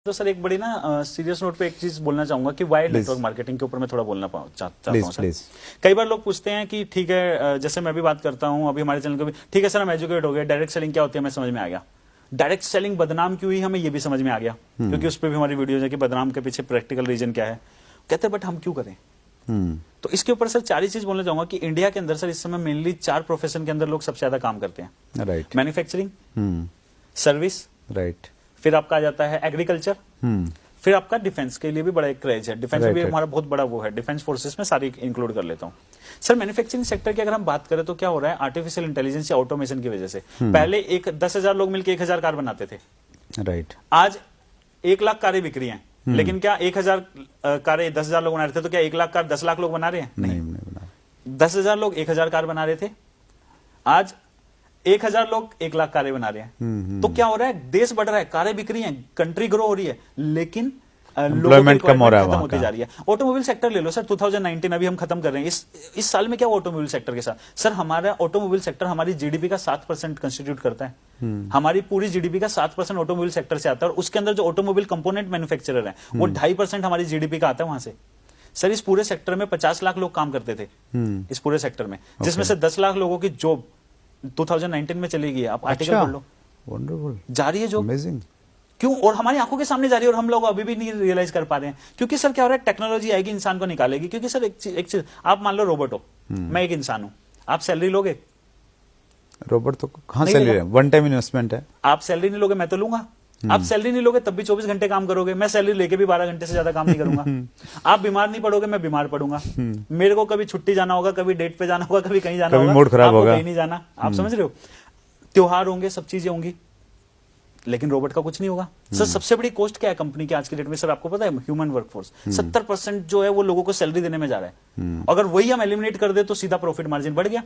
तो सर एक बड़ी ना सीरियस नोट पे एक चीज बोलना चाहूंगा कि वाइड नेटवर्क मार्केटिंग के ऊपर मैं थोड़ा बोलना चाहता हूँ सर। कई बार लोग पूछते हैं कि ठीक है, जैसे मैं भी बात करता हूँ अभी हमारे चैनल को भी, ठीक है सर हम एजुकेट हो गए, डायरेक्ट सेलिंग क्या होती है हमें समझ में आ गया, डायरेक्ट सेलिंग बदनाम क्यों हुई हमें ये भी समझ में आ गया, क्योंकि उस पर भी हमारी वीडियो है कि बदनाम के पीछे प्रैक्टिकल रीजन क्या है, कहते हैं बट हम क्यों करें। तो इसके ऊपर सर चार ही चीज बोलना चाहूंगा कि इंडिया के अंदर सर इस समय मेनली 4 प्रोफेशन के अंदर लोग सबसे ज्यादा काम करते हैं। राइट। Manufacturing, service, right. फिर आपका आ जाता है एग्रीकल्चर, फिर आपका डिफेंस के लिए भी बड़ा एक क्रेज है, डिफेंस में भी हमारा बहुत बड़ा वो है, डिफेंस फोर्सेस में सारी इंक्लूड कर लेता हूं। सर मैन्युफैक्चरिंग सेक्टर की अगर हम बात करें तो क्या हो रहा है, आर्टिफिशियल इंटेलिजेंस या ऑटोमेशन की वजह से पहले 10,000 लोग मिलकर 1,000 कार बनाते थे। राइट। आज 1 लाख कारें बिक रही हैं, लेकिन क्या 1,000 कारें 10,000 लोग बना रहे थे तो क्या 1 लाख कार 10 लाख लोग बना रहे हैं? नहीं बना। 10,000 लोग 1,000 कार बना रहे थे, आज 1,000 लोग 1 लाख कारें बना रहे हैं। तो क्या हो रहा है, देश बढ़ रहा है, कारें बिक रही हैं, कंट्री ग्रो हो रही है, लेकिन एम्प्लॉयमेंट कम हो रहा है, खत्म होती जा रही है। ऑटोमोबाइल सेक्टर ले लो सर, 2019 अभी हम खत्म कर रहे हैं, इस साल में क्या हुआ ऑटोमोबाइल सेक्टर के साथ, सर हमारा ऑटोमोबाइल सेक्टर हमारी जीडीपी का 7% कंस्टिट्यूट करता है। हमारी पूरी जीडीपी का 7% ऑटोमोबाइल सेक्टर से आता है, और उसके अंदर जो ऑटोमोबाइल कंपोनेंट मैन्युफैक्चरर है वो 2.5% हमारी जीडीपी का आता है वहां से। सर इस पूरे सेक्टर में 50 लाख लोग काम करते थे, इस पूरे सेक्टर में, जिसमें से 10 लाख लोगों की जॉब 2019 में चली गई है। आप आर्टिकल पढ़ लो, वंडरफुल, जा रही है जॉब। अमेजिंग। क्यों? और हमारी आंखों के सामने जा रही है और हम लोग अभी भी नहीं रियलाइज कर पा रहे हैं, क्योंकि सर क्या हो रहा है, टेक्नोलॉजी आएगी इंसान को निकालेगी। क्योंकि सर एक चीज आप मान लो रोबोट हो, मैं एक इंसान हूं, आप सैलरी लोगे? रोबोट तो कहां सैलरी है, वन टाइम इन्वेस्टमेंट है। आप सैलरी नहीं लोगे, मैं तो लूंगा। आप सैलरी नहीं लोगे तब भी 24 घंटे काम करोगे, मैं सैलरी लेके भी 12 घंटे से ज्यादा काम नहीं करूंगा। आप बीमार नहीं पड़ोगे, मैं बीमार पड़ूंगा, मेरे को कभी छुट्टी जाना होगा, कभी डेट पे जाना होगा, कभी कहीं जाना होगा, मूड खराब होगा, कहीं नहीं जाना। आप समझ रहे हो, त्योहार होंगे, सब चीजें होंगी, लेकिन रोबोट का कुछ नहीं होगा। सर सबसे बड़ी कॉस्ट क्या है कंपनी की आज की डेट में, सर आपको पता है, ह्यूमन वर्कफोर्स 70% जो है वो लोगों को सैलरी देने में जा रहा है। अगर वही हम एलिमिनेट कर दे तो सीधा प्रॉफिट मार्जिन बढ़ गया।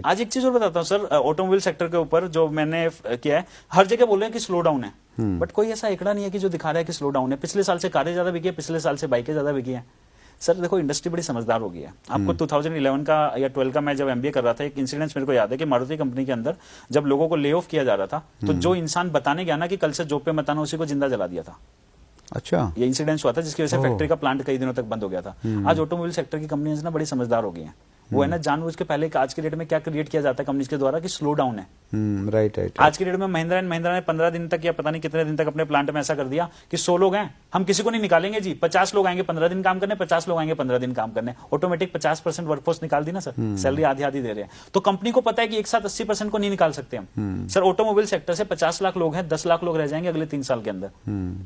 आज एक चीज और बताता हूं सर, ऑटोमोबाइल सेक्टर के ऊपर जो मैंने किया है, हर जगह बोल रहे हैं कि स्लो डाउन है, बट कोई ऐसा एकड़ा नहीं है कि जो दिखा रहा है कि स्लो डाउन है। पिछले साल से कारें ज्यादा बिकी है, पिछले साल से बाइकें ज्यादा बिकी है। सर देखो इंडस्ट्री बड़ी समझदार हो गई है। आपको 2011 का या 12 का मैं जब एमबीए कर रहा था, एक इंसिडेंस मेरे को याद है कि मारुति कंपनी के अंदर जब लोगों को ले ऑफ किया जा रहा था, तो जो इंसान बताने गया ना कि कल से जॉब पे मत आना, उसी को जिंदा जला दिया था। अच्छा, ये इंसिडेंस हुआ था जिसकी वजह से फैक्ट्री का प्लांट कई दिनों तक बंद हो गया था। आज ऑटोमोबाइल सेक्टर की कंपनियां ना बड़ी समझदार हो गई हैं। वो है ना, जानबूझ के पहले आज के डेट में क्या क्रिएट किया जाता है कंपनीज के द्वारा कि स्लो डाउन है। राइट। आज की डेट में महिंद्रा एंड महिंद्रा ने 15 दिन तक या पता नहीं कितने दिन तक अपने प्लांट में ऐसा कर दिया कि 100 लोग हैं, हम किसी को नहीं निकालेंगे जी, 50 लोग आएंगे 15 दिन काम करने, 50 लोग आएंगे 15 दिन काम करने। ऑटोमेटिक 50% वर्कफोर्स निकाल दी ना सर, सैलरी आधी आधी दे रहे हैं। तो कंपनी को पता है कि एक साथ 80% को नहीं निकाल सकते हम। सर ऑटोमोबाइल सेक्टर से 50 लाख लोग हैं, 10 लाख लोग रह जाएंगे अगले 3 साल के अंदर।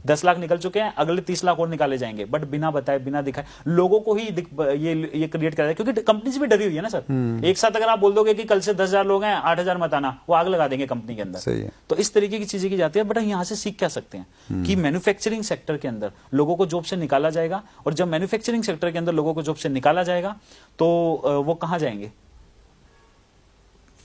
10 लाख निकल चुके हैं, अगले 30 लाख और निकाले जाएंगे, बट बिना बताए बिना दिखाए लोगों को ही ये क्रिएट कर रहा है, क्योंकि कंपनी से भी डरी हुई है ना सर। एक साथ अगर आप बोल दोगे कि कल से 10,000 लोग हैं, 8,000 मत आना, वो आग लगा देंगे कंपनी के अंदर। सही है। तो इस तरीके की चीजें की जाती है। बट यहां से सीख क्या सकते हैं कि मैन्युफैक्चरिंग सेक्टर के अंदर लोगों को जॉब से निकाला जाएगा, और जब मैन्युफैक्चरिंग सेक्टर के अंदर लोगों को जॉब से निकाला जाएगा तो वो कहां जाएंगे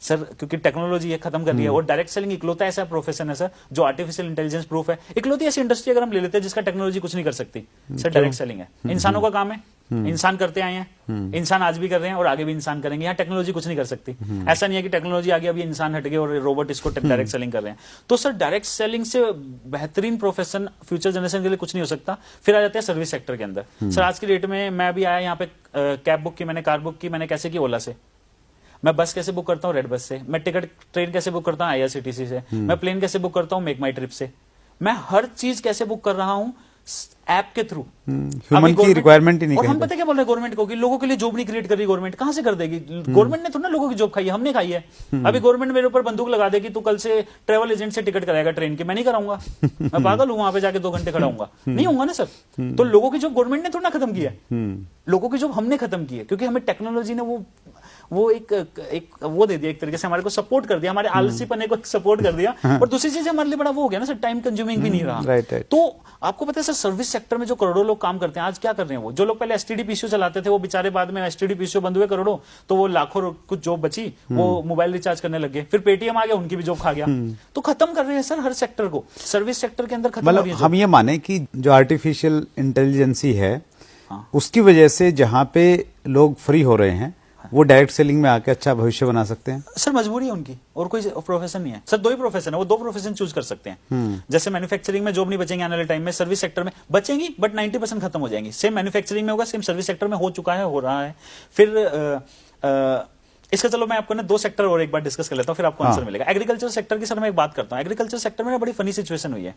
सर, क्योंकि टेक्नोलॉजी ये खत्म कर रही है। और डायरेक्ट सेलिंग इकलौता ऐसा प्रोफेशन है सर जो आर्टिफिशियल इंटेलिजेंस प्रूफ है। इकलौती ऐसी इंडस्ट्री अगर हम ले लेते हैं जिसका टेक्नोलॉजी कुछ नहीं कर सकती, सर डायरेक्ट सेलिंग है। इंसानों का काम है, इंसान करते आए हैं, इंसान आज भी कर रहे हैं और आगे भी इंसान करेंगे। यहाँ टेक्नोलॉजी कुछ नहीं कर सकती। ऐसा नहीं है कि टेक्नोलॉजी आ गई अभी इंसान हट गए और रोबोट इसको डायरेक्ट सेलिंग कर रहे हैं। तो सर डायरेक्ट सेलिंग से बेहतरीन प्रोफेशन फ्यूचर जनरेशन के लिए कुछ नहीं हो सकता। फिर आ जाते हैं सर्विस सेक्टर के अंदर। सर आज की डेट में मैं अभी आया यहाँ पे, कैब बुक की मैंने, कार बुक की मैंने, कैसे की? ओला से। मैं बस कैसे बुक करता हूँ? रेड बस से। मैं टिकट ट्रेन कैसे बुक करता हूँ? आईआरसीटीसी से। मैं प्लेन कैसे बुक करता हूँ? मेक माई ट्रिप से। मैं हर चीज कैसे बुक कर रहा हूँ? ऐप के थ्रू। ह्यूमन की रिक्वायरमेंट ही नहीं। और हम पता क्या बोल रहे हैं गवर्नमेंट को कि लोगों के लिए जॉब नहीं क्रिएट कर रही गवर्नमेंट। कहां से कर देगी गवर्नमेंट? ने थोड़ा ना लोगों की जॉब खाई है, हमने खाई है। अभी गवर्नमेंट मेरे ऊपर बंदूक लगा देगी, तू कल से ट्रेवल एजेंट से टिकट कराएगा ट्रेन की, मैं नहीं कराऊंगा। मैं पागल हूं वहां पे जाके 2 घंटे खड़ा हूंगा? नहीं होऊंगा ना सर। तो लोगों की जॉब गवर्नमेंट ने थोड़ा खत्म की है, लोगों की जॉब हमने खत्म की है, क्योंकि हमें टेक्नोलॉजी ने वो एक वो दे दिया, एक तरीके से हमारे को सपोर्ट कर दिया, हमारे आलसीपने को सपोर्ट कर दिया। और दूसरी चीज हमारे लिए बड़ा वो हो गया ना सर, टाइम कंज्यूमिंग भी नहीं रहा। तो आपको पता है सर, सर्विस सेक्टर में जो करोड़ों लोग काम करते हैं आज क्या कर रहे हैं? वो जो लोग पहले एसटीडी पीसीओ चलाते थे, वो बेचारे बाद में एसटीडी पीसीओ बंद हुए करोड़ों, तो वो लाखों कुछ जॉब बची, वो मोबाइल रिचार्ज करने लगे। फिर पेटीएम आ गया, उनकी भी जॉब खा गया। तो खत्म कर रहे हैं सर हर सेक्टर को, सर्विस सेक्टर के अंदर खत्म हो रही है। हम ये माने कि जो आर्टिफिशियल इंटेलिजेंसी है, उसकी वजह से जहां पे लोग फ्री हो रहे हैं वो डायरेक्ट सेलिंग में आके अच्छा भविष्य बना सकते हैं? सर मजबूरी है उनकी, और कोई प्रोफेशन नहीं है सर, दो ही प्रोफेशन है, वो दो प्रोफेशन चूज कर सकते हैं। जैसे मैन्युफैक्चरिंग में जॉब नहीं बचेंगे आने वाले टाइम में, सर्विस सेक्टर में बचेंगी बट 90% खत्म हो जाएंगी। सेम मैन्युफैक्चरिंग में होगा, सेम सर्विस सेक्टर में हो चुका है, हो रहा है। फिर इसका चलो मैं आपको ना दो सेक्टर और एक बार डिस्कस कर लेता हूँ, फिर आपको आंसर मिलेगा। एग्रीकल्चर सेक्टर की सर मैं एक बात करता हूँ। एग्रीकल्चर सेक्टर में ना बड़ी फनी सिचुएशन हुई है।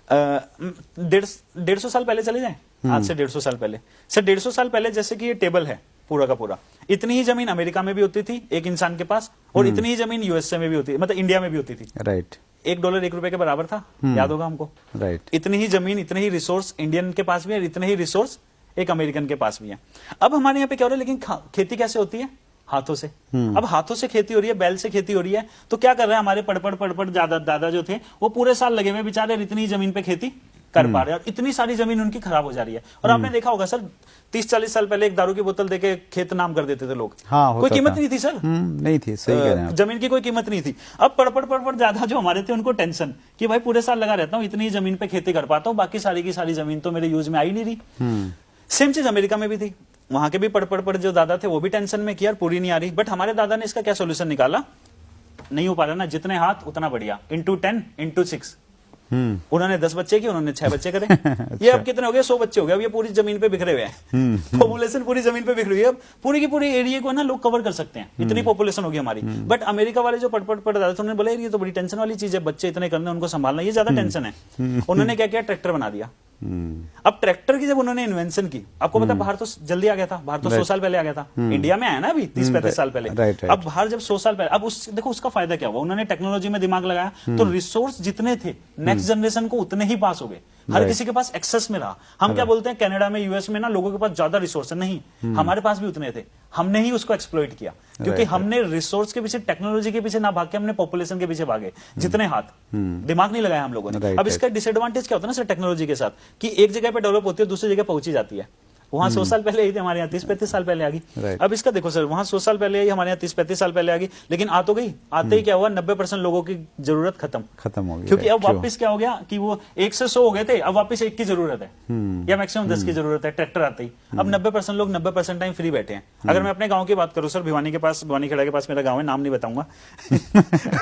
150 साल पहले चले जाएं, आज से 150 साल पहले। सर 150 साल पहले जैसे कि ये टेबल है पूरा का पूरा, इतनी ही जमीन अमेरिका में भी होती थी एक इंसान के पास, और इतनी ही जमीन यूएसए में भी होती, मतलब इंडिया में भी होती थी। राइट। $1 1 रुपए के बराबर था, याद होगा हमको। राइट। इतनी ही जमीन, इतने ही रिसोर्स इंडियन के पास भी है, इतने ही रिसोर्स एक अमेरिकन के पास भी है। अब हमारे यहाँ पे क्या हो रहा है, लेकिन खेती कैसे होती है? हाथों से। अब हाथों से खेती हो रही है, बैल से खेती हो रही है, तो क्या कर रहे हैं हमारे पड़पड़ दादा जो थे, वो पूरे साल लगे हुए बेचारे इतनी जमीन पे खेती कर पा रहे हैं, और इतनी सारी जमीन उनकी खराब हो जा रही है। और आपने देखा होगा सर 30-40 साल पहले एक दारू की बोतल देके खेत नाम कर देते थे लोग। हाँ, कोई कीमत नहीं थी सर। नहीं थी, सही कह रहे हैं आप। जमीन की कोई कीमत नहीं थी। अब पड़पड़ ज्यादा जो हमारे थे उनको टेंशन कि भाई पूरे साल लगा रहता हूँ, इतनी जमीन पे खेती कर पाता हूँ, बाकी सारी की सारी जमीन तो मेरे यूज में आई नहीं रही। सेम चीज अमेरिका में भी थी, वहां के भी पड़ जो दादा थे वो भी टेंशन में कि यार पूरी नहीं आ रही। बट हमारे दादा ने इसका क्या सोल्यूशन निकाला, नहीं हो पा रहा ना, जितने हाथ उतना बढ़िया, इंटू 10 इंटू 6। उन्होंने 10 बच्चे किए, उन्होंने 6 बच्चे करे। ये अब कितने हो गए, 100 बच्चे हो गए। अब ये पूरी जमीन पे बिखरे हुए हैं, पॉपुलेशन पूरी जमीन पे बिखरी हुई है। अब पूरी की पूरी एरिया को ना लोग कवर कर सकते हैं, इतनी पॉपुलेशन होगी हमारी। बट अमेरिका वाले जो पड़ दादा थे उन्होंने बोला ये तो बड़ी टेंशन वाली चीज है, बच्चे इतने करने, उनको संभालना, ये ज्यादा टेंशन है। उन्होंने क्या किया, ट्रैक्टर बना दिया। अब ट्रैक्टर की जब उन्होंने इन्वेंशन की, आपको पता बाहर तो जल्दी आ गया था, बाहर तो 100 साल पहले आ गया था, इंडिया में आया ना अभी 30-35 साल पहले। अब बाहर जब 100 साल पहले, अब देखो उसका फायदा क्या हुआ, उन्होंने टेक्नोलॉजी में दिमाग लगाया, तो रिसोर्स जितने थे नेक्स्ट जनरेशन को उतने ही पास हो गए, हर किसी के पास एक्सेस में रहा। हम क्या बोलते हैं कनाडा में, यूएस में ना लोगों के पास ज्यादा रिसोर्स है, नहीं, हमारे पास भी उतने थे, हमने ही उसको एक्सप्लॉइट किया, क्योंकि हमने रिसोर्स के पीछे, टेक्नोलॉजी के पीछे ना भाग के हमने पॉपुलेशन के पीछे भागे, जितने हाथ, दिमाग नहीं लगाया हम लोगों ने। अब इसका डिसएडवांटेज क्या होता है ना सर टेक्नोलॉजी के साथ, कि एक जगह पे डेवलप होती है, दूसरी जगह पहुंची जाती है। वहां 100 साल पहले आई थी, हमारे यहाँ 30-35 साल पहले आ गई। अब इसका देखो सर, वहां 100 साल पहले आई, हमारे यहाँ 30-35 साल पहले आ गई, लेकिन आ तो गई, आते ही क्या हुआ, 90% लोगों की जरूरत खत्म हो गई, क्योंकि अब वापस क्या हो गया कि वो 1 से 100 हो गए थे, अब वापस 1 की जरूरत है, या मैक्सिमम 10 की जरूरत है, ट्रैक्टर आते ही। अब 90% लोग 90% टाइम फ्री बैठे हैं। अगर मैं अपने गाँव की बात करूँ सर, भिवानी के पास, भिवानी खेड़ा के पास मेरा गाँव है, नाम नहीं बताऊंगा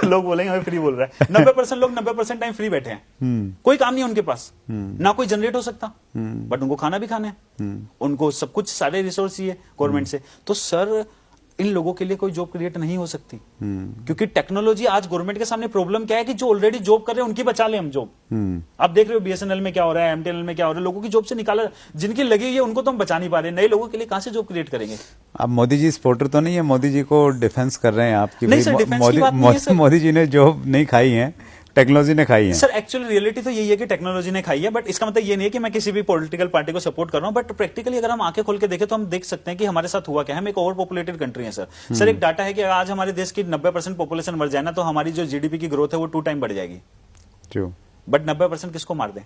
लोग बोलेंगे हमें फ्री बोल रहा है। 90% लोग 90% टाइम फ्री बैठे हैं, कोई काम नहीं है उनके पास, ना कोई जनरेट हो सकता, बट उनको खाना भी खाना है, उनको सब कुछ सारे रिसोर्स चाहिए गवर्नमेंट से। तो सर इन लोगों के लिए कोई जॉब क्रिएट नहीं हो सकती, क्योंकि टेक्नोलॉजी आज गवर्नमेंट के सामने प्रॉब्लम क्या है कि जो ऑलरेडी जॉब कर रहे हैं उनकी बचा ले हम जॉब। आप देख रहे हो बीएसएनएल में क्या हो रहा है, एमटीएनएल में क्या हो रहा है, लोगों की जॉब से निकाला, जिनकी लगी हुई है उनको तो हम बचा नहीं पा रहे, नए लोगों के लिए कहां से जॉब क्रिएट करेंगे। आप मोदी जी सपोर्टर तो नहीं है, मोदी जी को डिफेंस कर रहे हैं आपकी? नहीं सर, डिफेंस की बात नहीं है सर। मोदी जी ने जॉब नहीं खाई है, टेक्नोलॉजी ने खाई है सर। एक्चुअली रियलिटी तो यही है कि टेक्नोलॉजी ने खाई है, बट इसका मतलब ये नहीं है कि मैं किसी भी पॉलिटिकल पार्टी को सपोर्ट कर रहा हूं, बट प्रैक्टिकली अगर हम आंखें खोल के देखें तो हम देख सकते हैं कि हमारे साथ हुआ क्या है। हम एक ओवर पॉपुलेटेड कंट्री है सर। सर एक डाटा है कि आज हमारे देश की 90% पॉपुलेशन मर जाए ना, तो हमारी जो जीडीपी की ग्रोथ है वो 2 टाइम बढ़ जाएगी। बट 90% किसको मार दें,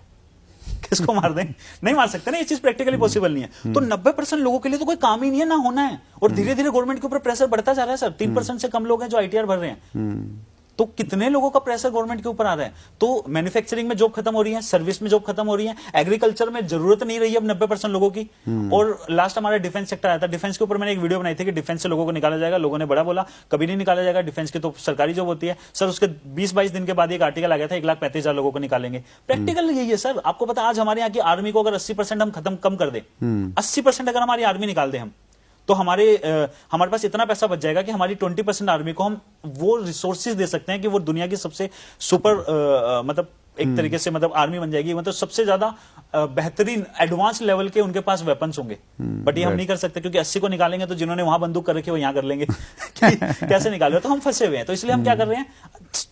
किसको मार दें, नहीं मार सकते ना, ये चीज प्रैक्टिकली पॉसिबल नहीं है। तो 90% लोगों के लिए तो कोई काम ही नहीं है, ना होना है, और धीरे धीरे गवर्नमेंट के ऊपर प्रेशर बढ़ता जा रहा है सर। 3% से कम लोग हैं जो आईटीआर भर रहे हैं, तो कितने लोगों का प्रेशर गवर्नमेंट के ऊपर आ रहा है। तो मैन्युफैक्चरिंग में जॉब खत्म हो रही है, सर्विस में जॉब खत्म हो रही है, एग्रीकल्चर में जरूरत नहीं रही है अब 90% लोगों की। और लास्ट हमारा डिफेंस सेक्टर आया था, डिफेंस के ऊपर मैंने एक वीडियो बनाई थी कि डिफेंस से लोगों को निकाला जाएगा। लोगों ने बड़ा बोला कभी नहीं निकाला जाएगा, डिफेंस की तो सरकारी जॉब होती है सर। उसके 20-22 दिन के बाद एक आर्टिकल आ गया था 1,35,000 लोगों को निकालेंगे। प्रैक्टिकल यही है सर। आपको पता आज हमारे यहाँ की आर्मी को अगर 80% हम खत्म कम कर दे, 80% अगर हमारी आर्मी निकाल दे हम, तो हमारे पास इतना पैसा बच जाएगा कि हमारी 20% आर्मी को हम वो रिसोर्सेज दे सकते हैं कि वो दुनिया की सबसे सुपर मतलब एक तरीके से मतलब आर्मी बन जाएगी, मतलब सबसे ज्यादा बेहतरीन एडवांस लेवल के उनके पास वेपन्स होंगे। बट ये हम नहीं कर सकते, क्योंकि 80 को निकालेंगे तो जिन्होंने वहां बंदूक कर रखी है वो यहां कर लेंगे कैसे निकाले, तो हम फंसे हुए हैं। तो इसलिए हम क्या कर रहे हैं,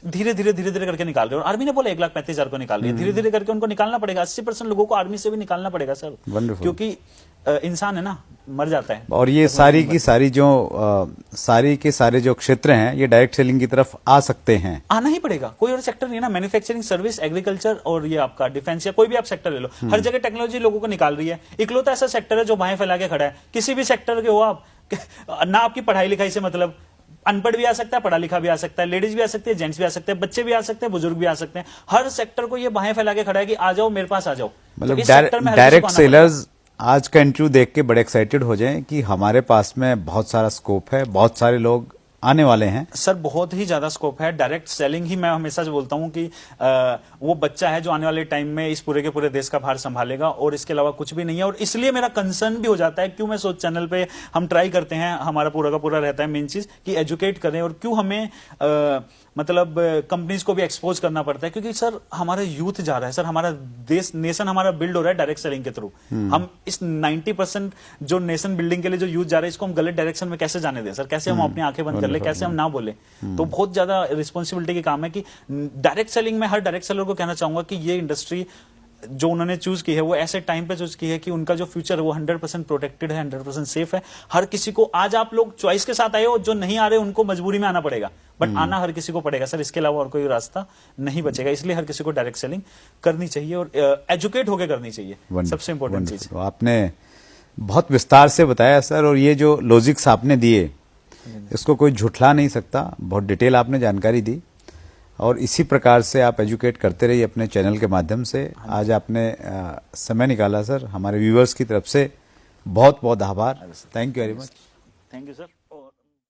धीरे धीरे करके निकाल रहे हैं। और आर्मी ने बोला 1,35,000 को निकाल रही है, धीरे धीरे करके उनको निकालना पड़ेगा। 80% लोगों को आर्मी से भी निकालना पड़ेगा सर, क्योंकि इंसान है ना, मर जाता है। और ये सारी की सारी जो सारी के सारे जो क्षेत्र हैं ये डायरेक्ट सेलिंग की तरफ आ सकते हैं, आना ही पड़ेगा। कोई और सेक्टर नहीं है ना, मैन्युफैक्चरिंग, सर्विस, एग्रीकल्चर और ये आपका डिफेंस या कोई भी आप सेक्टर ले लो, हर जगह टेक्नोलॉजी लोगों को निकाल रही है। इकलौता ऐसा सेक्टर है जो बाहें फैला के खड़ा है। किसी भी सेक्टर के हो आप, ना आपकी पढ़ाई लिखाई से मतलब, अनपढ़ भी आ सकता है, पढ़ा लिखा भी आ सकता है, लेडीज भी आ सकते हैं, जेंट्स भी आ सकते हैं, बच्चे भी आ सकते हैं, बुजुर्ग भी आ सकते हैं। हर सेक्टर को ये बाहें फैला के खड़ा है कि आ जाओ मेरे पास आ जाओ। मतलब डायरेक्ट सेलर्स आज का इंटरव्यू देख के बड़े एक्साइटेड हो जाएं कि हमारे पास में बहुत सारा स्कोप है, बहुत सारे लोग आने वाले हैं। सर बहुत ही ज्यादा स्कोप है। डायरेक्ट सेलिंग ही मैं हमेशा से बोलता हूं कि वो बच्चा है जो आने वाले टाइम में इस पूरे के पूरे देश का भार संभालेगा, और इसके अलावा कुछ भी नहीं है। और इसलिए मेरा कंसर्न भी हो जाता है, क्यों मैं सोच चैनल पे हम ट्राई करते हैं, हमारा पूरा का पूरा रहता है मेन चीज कि एजुकेट करें, और क्यों हमें मतलब कंपनीज को भी एक्सपोज करना पड़ता है, क्योंकि सर हमारा यूथ जा रहा है, सर हमारा देश नेशन हमारा बिल्ड हो रहा है डायरेक्ट सेलिंग के थ्रू। हम इस 90% जो नेशन बिल्डिंग के लिए जो यूथ जा रहा है, इसको हम गलत डायरेक्शन में कैसे जाने दें सर? कैसे हम अपनी आंखें बंद कर ले, कैसे हम ना बोले? तो बहुत ज्यादा रिस्पॉन्सिबिलिटी की काम है कि डायरेक्ट सेलिंग में हर डायरेक्ट सेलर को कहना चाहूंगा कि ये इंडस्ट्री जो उन्होंने चूज की है वो ऐसे टाइम पे चूज की है कि उनका जो फ्यूचर है वो 100% प्रोटेक्टेड है, 100% सेफ है। हर किसी को, आज आप लोग चॉइस के साथ आए हो, जो नहीं आ रहे उनको मजबूरी में आना पड़ेगा, बट आना हर किसी को पड़ेगा सर, इसके अलावा और कोई रास्ता नहीं बचेगा। इसलिए हर किसी को डायरेक्ट सेलिंग करनी चाहिए और एजुकेट होकर करनी चाहिए, सबसे इंपॉर्टेंट चीज। आपने बहुत विस्तार से बताया सर, और ये जो लॉजिक्स आपने दिए इसको कोई झुठला नहीं सकता, बहुत डिटेल आपने जानकारी दी, और इसी प्रकार से आप एजुकेट करते रहिए अपने चैनल के माध्यम से। आज आपने समय निकाला सर, हमारे व्यूअर्स की तरफ से बहुत बहुत आभार। Thank you very much. Thank you sir.